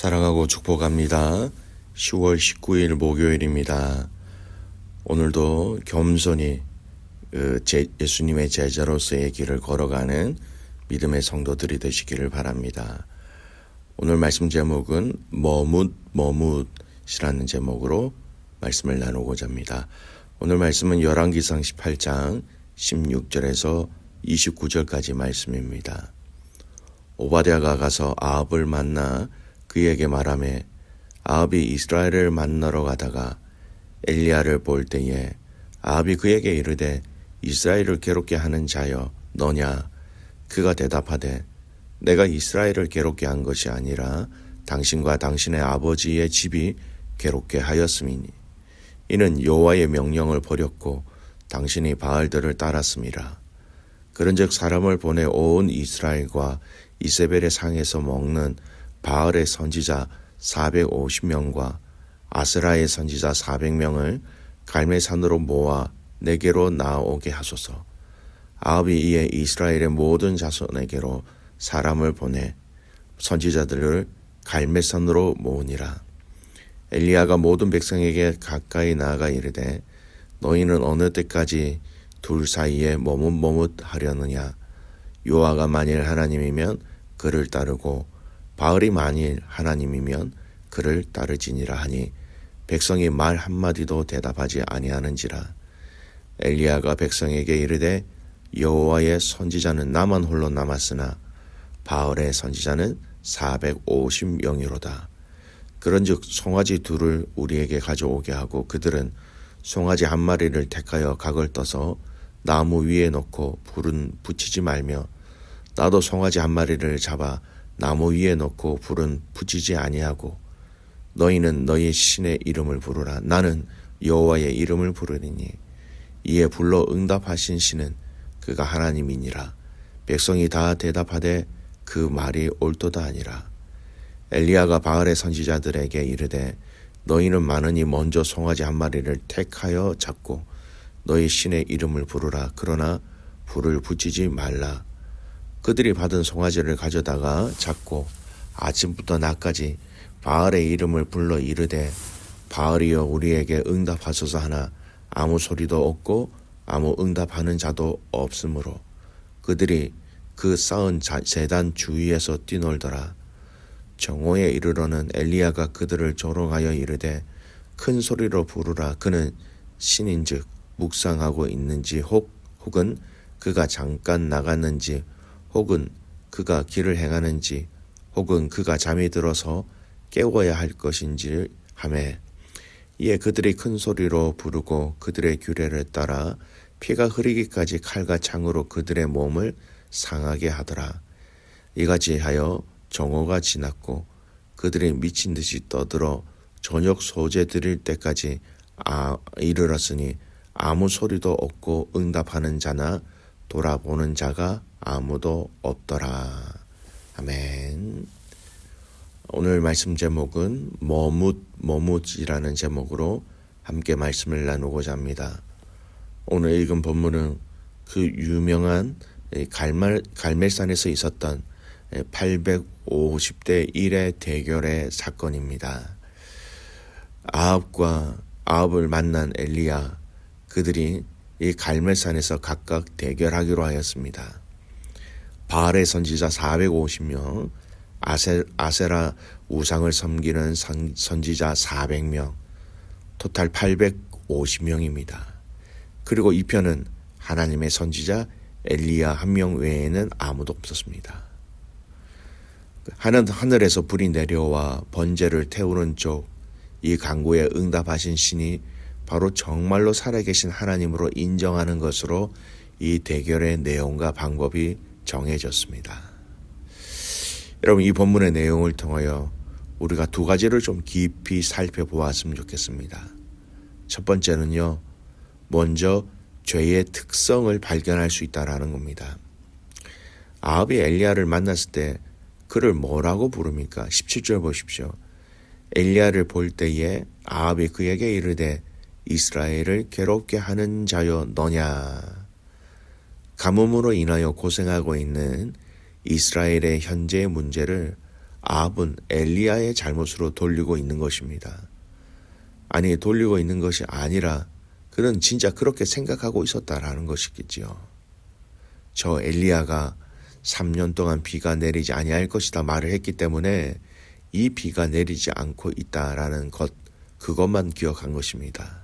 사랑하고 축복합니다. 10월 19일 목요일입니다. 오늘도 겸손히 예수님의 제자로서의 길을 걸어가는 믿음의 성도들이 되시기를 바랍니다. 오늘 말씀 제목은 머뭇이라는 제목으로 말씀을 나누고자 합니다. 오늘 말씀은 열왕기상 18장 16절에서 29절까지 말씀입니다. 오바댜가 가서 아합을 만나 그에게 말하매 아합이 이스라엘을 만나러 가다가 엘리야를 볼 때에 아합이 그에게 이르되 이스라엘을 괴롭게 하는 자여 너냐? 그가 대답하되 내가 이스라엘을 괴롭게 한 것이 아니라 당신과 당신의 아버지의 집이 괴롭게 하였음이니 이는 여호와의 명령을 버렸고 당신이 바알들을 따랐음이라. 그런즉 사람을 보내 온 이스라엘과 이세벨의 상에서 먹는 바알의 선지자 450명과 아세라의 선지자 400명을 갈멜산으로 모아 내게로 나오게 하소서. 아합이 이에 이스라엘의 모든 자손에게로 사람을 보내 선지자들을 갈멜산으로 모으니라. 엘리야가 모든 백성에게 가까이 나아가 이르되 너희는 어느 때까지 둘 사이에 머뭇하려느냐? 여호와가 만일 하나님이면 그를 따르고 바알이 만일 하나님이면 그를 따르지니라 하니 백성이 말 한마디도 대답하지 아니하는지라. 엘리야가 백성에게 이르되 여호와의 선지자는 나만 홀로 남았으나 바알의 선지자는 450명이로다. 그런즉 송아지 둘을 우리에게 가져오게 하고 그들은 송아지 한 마리를 택하여 각을 떠서 나무 위에 놓고 불은 붙이지 말며 나도 송아지 한 마리를 잡아 나무 위에 놓고 불은 붙이지 아니하고 너희는 너희 신의 이름을 부르라. 나는 여호와의 이름을 부르리니 이에 불러 응답하신 신은 그가 하나님이니라. 백성이 다 대답하되 그 말이 옳도다 하니라. 엘리야가 바알의 선지자들에게 이르되 너희는 많으니 먼저 송아지 한 마리를 택하여 잡고 너희 신의 이름을 부르라. 그러나 불을 붙이지 말라. 그들이 받은 송아지를 가져다가 잡고 아침부터 낮까지 바알의 이름을 불러 이르되 바알이여 우리에게 응답하소서 하나 아무 소리도 없고 아무 응답하는 자도 없으므로 그들이 그 쌓은 제단 주위에서 뛰놀더라. 정오에 이르러는 엘리야가 그들을 조롱하여 이르되 큰 소리로 부르라. 그는 신인즉 묵상하고 있는지 혹은 그가 잠깐 나갔는지 혹은 그가 길을 행하는지 혹은 그가 잠이 들어서 깨워야 할 것인지 하매 이에 그들이 큰 소리로 부르고 그들의 규례를 따라 피가 흐르기까지 칼과 창으로 그들의 몸을 상하게 하더라. 이같이 하여 정오가 지났고 그들이 미친 듯이 떠들어 저녁 소재 드릴 때까지 이르렀으니 아무 소리도 없고 응답하는 자나 돌아보는 자가 아무도 없더라. 아멘. 오늘 말씀 제목은 머뭇이라는 제목으로 함께 말씀을 나누고자 합니다. 오늘 읽은 본문은 그 유명한 갈멜산에서 있었던 850대 1의 대결의 사건입니다. 아합을 만난 엘리야, 그들이 이 갈멜산에서 각각 대결하기로 하였습니다. 바알의 선지자 450명, 아세라 우상을 섬기는 선지자 400명, 토탈 850명입니다. 그리고 이 편은 하나님의 선지자 엘리야 한 명 외에는 아무도 없었습니다. 하늘에서 불이 내려와 번제를 태우는 쪽, 이 간구에 응답하신 신이 바로 정말로 살아계신 하나님으로 인정하는 것으로 이 대결의 내용과 방법이 정해졌습니다. 여러분, 이 본문의 내용을 통하여 우리가 두 가지를 좀 깊이 살펴보았으면 좋겠습니다. 첫 번째는요, 먼저 죄의 특성을 발견할 수 있다는 겁니다. 아합이 엘리야를 만났을 때 그를 뭐라고 부릅니까? 17절 보십시오. 엘리야를 볼 때에 아합이 그에게 이르되 이스라엘을 괴롭게 하는 자여 너냐? 가뭄으로 인하여 고생하고 있는 이스라엘의 현재의 문제를 아합은 엘리야의 잘못으로 돌리고 있는 것입니다. 아니, 돌리고 있는 것이 아니라 그는 진짜 그렇게 생각하고 있었다라는 것이겠지요. 저 엘리야가 3년 동안 비가 내리지 아니할 것이다 말을 했기 때문에 이 비가 내리지 않고 있다라는 것, 그것만 기억한 것입니다.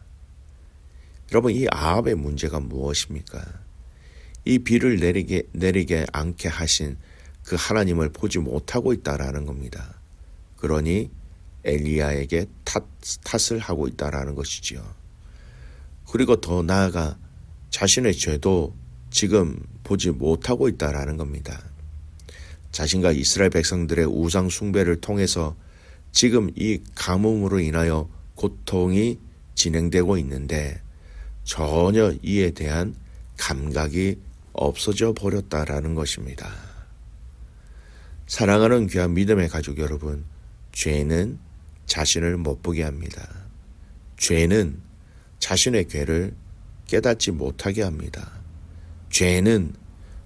여러분, 이 아합의 문제가 무엇입니까? 이 비를 내리게 않게 하신 그 하나님을 보지 못하고 있다라는 겁니다. 그러니 엘리야에게 탓을 하고 있다라는 것이지요. 그리고 더 나아가 자신의 죄도 지금 보지 못하고 있다라는 겁니다. 자신과 이스라엘 백성들의 우상 숭배를 통해서 지금 이 가뭄으로 인하여 고통이 진행되고 있는데 전혀 이에 대한 감각이 없어져 버렸다라는 것입니다. 사랑하는 귀한 믿음의 가족 여러분, 죄는 자신을 못 보게 합니다. 죄는 자신의 죄를 깨닫지 못하게 합니다. 죄는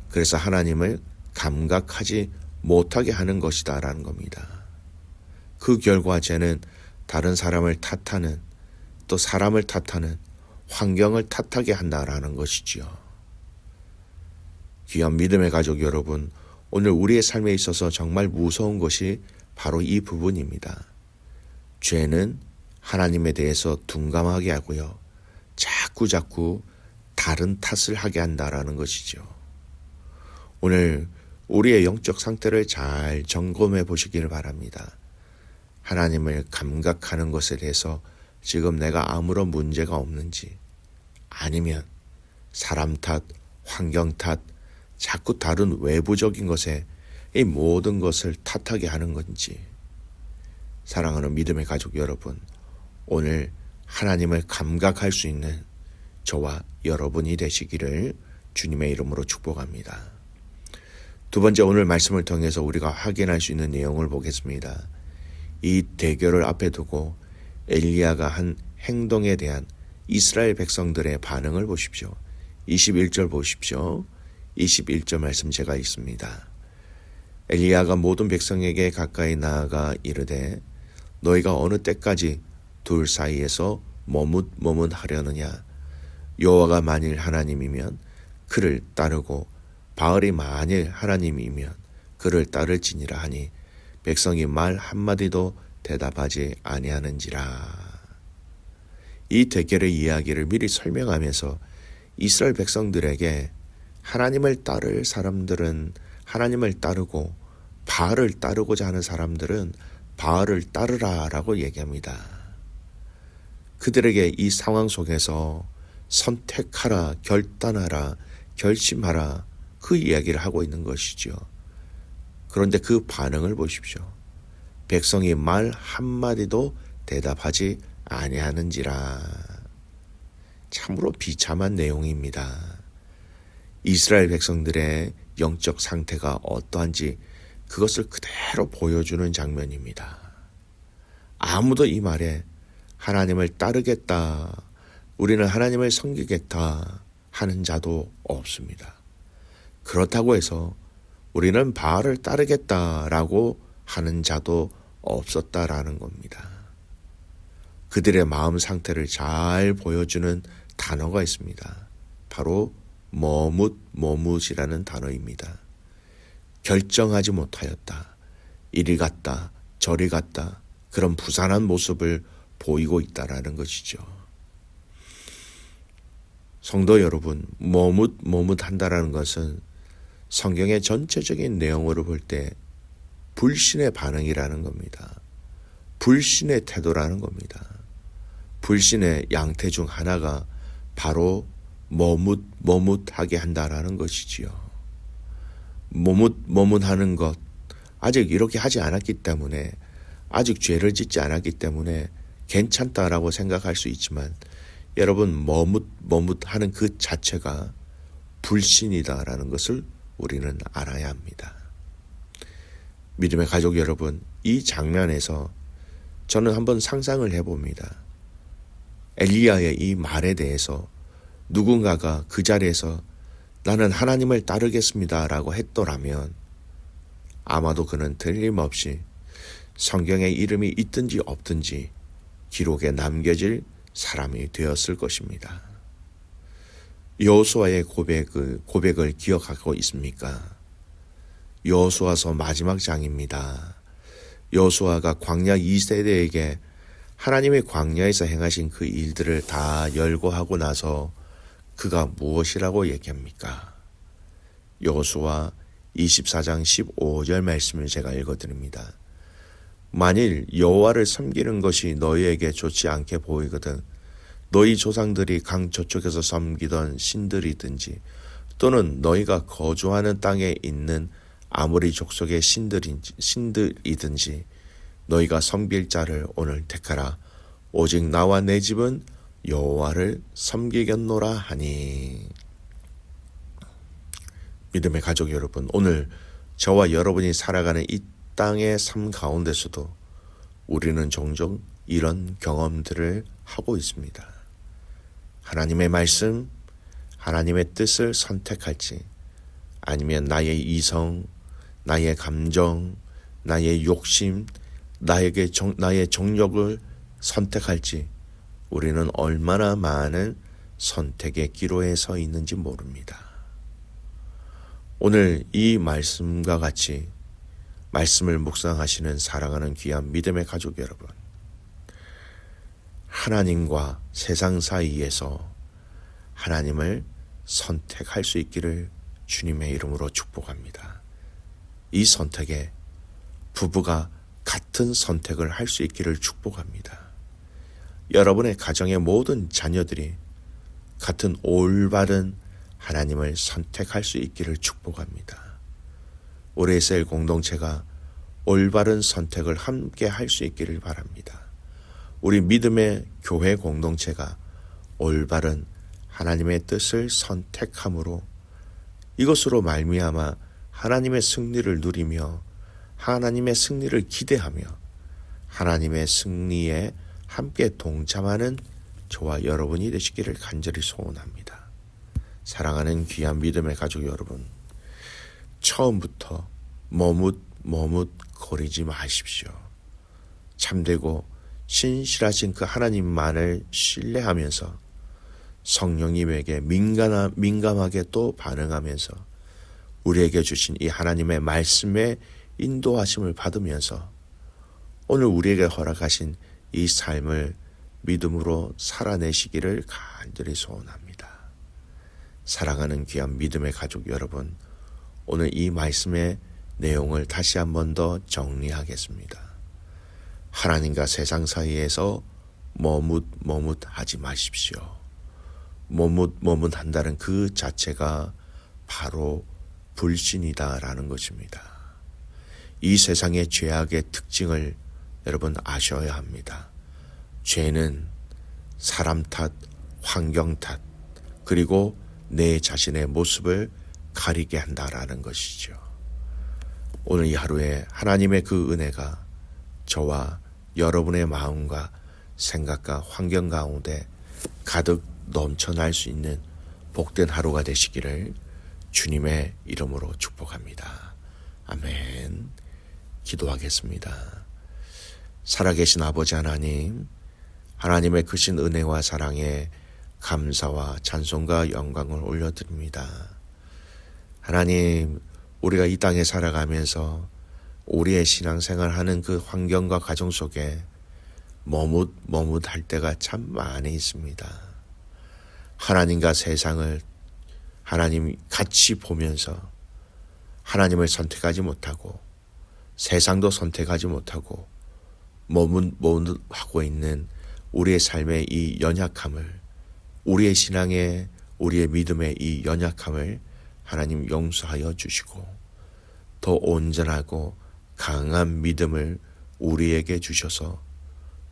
그래서 하나님을 감각하지 못하게 하는 것이다라는 겁니다. 그 결과 죄는 다른 사람을 탓하는, 또 사람을 탓하는, 환경을 탓하게 한다라는 것이지요. 귀한 믿음의 가족 여러분, 오늘 우리의 삶에 있어서 정말 무서운 것이 바로 이 부분입니다. 죄는 하나님에 대해서 둔감하게 하고요, 자꾸 다른 탓을 하게 한다라는 것이죠. 오늘 우리의 영적 상태를 잘 점검해 보시기를 바랍니다. 하나님을 감각하는 것에 대해서 지금 내가 아무런 문제가 없는지, 아니면 사람 탓, 환경 탓, 자꾸 다른 외부적인 것에 이 모든 것을 탓하게 하는 건지. 사랑하는 믿음의 가족 여러분, 오늘 하나님을 감각할 수 있는 저와 여러분이 되시기를 주님의 이름으로 축복합니다. 두 번째, 오늘 말씀을 통해서 우리가 확인할 수 있는 내용을 보겠습니다. 이 대결을 앞에 두고 엘리야가 한 행동에 대한 이스라엘 백성들의 반응을 보십시오. 21절 보십시오. 21절 말씀 제가 읽습니다. 엘리야가 모든 백성에게 가까이 나아가 이르되 너희가 어느 때까지 둘 사이에서 머뭇하려느냐. 여호와가 만일 하나님이면 그를 따르고 바알이 만일 하나님이면 그를 따를지니라 하니 백성이 말 한마디도 대답하지 아니하는지라. 이 대결의 이야기를 미리 설명하면서 이스라엘 백성들에게 하나님을 따를 사람들은 하나님을 따르고 바알을 따르고자 하는 사람들은 바알을 따르라라고 얘기합니다. 그들에게 이 상황 속에서 선택하라, 결단하라, 결심하라, 그 이야기를 하고 있는 것이죠. 그런데 그 반응을 보십시오. 백성이 말 한마디도 대답하지 아니하는지라. 참으로 비참한 내용입니다. 이스라엘 백성들의 영적 상태가 어떠한지 그것을 그대로 보여주는 장면입니다. 아무도 이 말에 하나님을 따르겠다, 우리는 하나님을 섬기겠다 하는 자도 없습니다. 그렇다고 해서 우리는 바알을 따르겠다라고 하는 자도 없었다라는 겁니다. 그들의 마음 상태를 잘 보여주는 단어가 있습니다. 바로 머뭇이라는 단어입니다. 결정하지 못하였다, 이리 갔다 저리 갔다, 그런 부산한 모습을 보이고 있다라는 것이죠. 성도 여러분, 머뭇한다라는 것은 성경의 전체적인 내용으로 볼 때 불신의 반응이라는 겁니다. 불신의 태도라는 겁니다. 불신의 양태 중 하나가 바로 머뭇하게 한다라는 것이지요. 머뭇하는 것, 아직 이렇게 하지 않았기 때문에, 아직 죄를 짓지 않았기 때문에 괜찮다라고 생각할 수 있지만, 여러분, 머뭇하는 그 자체가 불신이다라는 것을 우리는 알아야 합니다. 믿음의 가족 여러분, 이 장면에서 저는 한번 상상을 해봅니다. 엘리야의 이 말에 대해서 누군가가 그 자리에서 나는 하나님을 따르겠습니다 라고 했더라면 아마도 그는 틀림없이 성경에 이름이 있든지 없든지 기록에 남겨질 사람이 되었을 것입니다. 여호수아의 고백을 기억하고 있습니까? 여호수아서 마지막 장입니다. 여호수아가 광야 2세대에게 하나님의 광야에서 행하신 그 일들을 다 열거하고 나서 그가 무엇이라고 얘기합니까? 여호수아 24장 15절 말씀을 제가 읽어드립니다. 만일 여호와를 섬기는 것이 너희에게 좋지 않게 보이거든 너희 조상들이 강 저쪽에서 섬기던 신들이든지 또는 너희가 거주하는 땅에 있는 아모리 족속의 신들이든지 너희가 섬길 자를 오늘 택하라. 오직 나와 내 집은 여호와를 섬기겠노라 하니. 믿음의 가족 여러분, 오늘 저와 여러분이 살아가는 이 땅의 삶 가운데서도 우리는 종종 이런 경험들을 하고 있습니다. 하나님의 말씀, 하나님의 뜻을 선택할지 아니면 나의 이성, 나의 감정, 나의 욕심, 나의 정욕을 선택할지 우리는 얼마나 많은 선택의 기로에 서 있는지 모릅니다. 오늘 이 말씀과 같이 말씀을 묵상하시는 사랑하는 귀한 믿음의 가족 여러분, 하나님과 세상 사이에서 하나님을 선택할 수 있기를 주님의 이름으로 축복합니다. 이 선택에 부부가 같은 선택을 할 수 있기를 축복합니다. 여러분의 가정의 모든 자녀들이 같은 올바른 하나님을 선택할 수 있기를 축복합니다. 우리 에셀 공동체가 올바른 선택을 함께 할 수 있기를 바랍니다. 우리 믿음의 교회 공동체가 올바른 하나님의 뜻을 선택함으로 이것으로 말미암아 하나님의 승리를 누리며 하나님의 승리를 기대하며 하나님의 승리에 함께 동참하는 저와 여러분이 되시기를 간절히 소원합니다. 사랑하는 귀한 믿음의 가족 여러분, 처음부터 머뭇거리지 마십시오. 참되고 신실하신 그 하나님만을 신뢰하면서 성령님에게 민감하게 또 반응하면서 우리에게 주신 이 하나님의 말씀에 인도하심을 받으면서 오늘 우리에게 허락하신 이 삶을 믿음으로 살아내시기를 간절히 소원합니다. 사랑하는 귀한 믿음의 가족 여러분, 오늘 이 말씀의 내용을 다시 한 번 더 정리하겠습니다. 하나님과 세상 사이에서 머뭇하지 마십시오. 머뭇한다는 그 자체가 바로 불신이다라는 것입니다. 이 세상의 죄악의 특징을 여러분 아셔야 합니다. 죄는 사람 탓, 환경 탓, 그리고 내 자신의 모습을 가리게 한다라는 것이죠. 오늘 이 하루에 하나님의 그 은혜가 저와 여러분의 마음과 생각과 환경 가운데 가득 넘쳐날 수 있는 복된 하루가 되시기를 주님의 이름으로 축복합니다. 아멘. 기도하겠습니다. 살아계신 아버지 하나님, 하나님의 크신 은혜와 사랑에 감사와 찬송과 영광을 올려드립니다. 하나님, 우리가 이 땅에 살아가면서 우리의 신앙생활하는 그 환경과 가정 속에 머뭇할 때가 참 많이 있습니다. 하나님과 세상을 하나님 같이 보면서 하나님을 선택하지 못하고 세상도 선택하지 못하고 머뭇하고 있는 우리의 삶의 이 연약함을, 우리의 신앙의, 우리의 믿음의 이 연약함을 하나님 용서하여 주시고 더 온전하고 강한 믿음을 우리에게 주셔서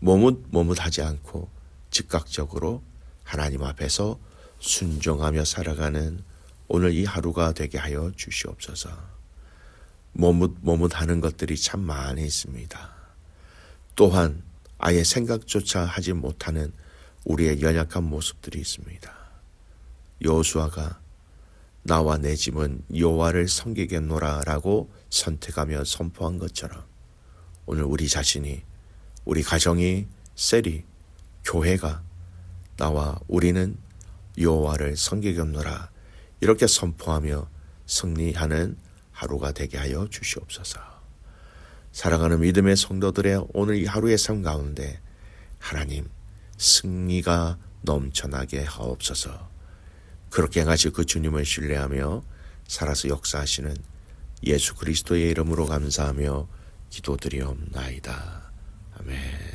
머뭇하지 않고 즉각적으로 하나님 앞에서 순종하며 살아가는 오늘 이 하루가 되게 하여 주시옵소서. 머뭇하는 것들이 참 많이 있습니다. 또한 아예 생각조차 하지 못하는 우리의 연약한 모습들이 있습니다. 여호수아가 나와 내 집은 여호와를 섬기겠노라 라고 선택하며 선포한 것처럼 오늘 우리 자신이, 우리 가정이, 셀이, 교회가 나와 우리는 여호와를 섬기겠노라 이렇게 선포하며 승리하는 하루가 되게 하여 주시옵소서. 사랑하는 믿음의 성도들의 오늘 이 하루의 삶 가운데 하나님 승리가 넘쳐나게 하옵소서. 그렇게 행하실 그 주님을 신뢰하며 살아서 역사하시는 예수 그리스도의 이름으로 감사하며 기도드리옵나이다. 아멘.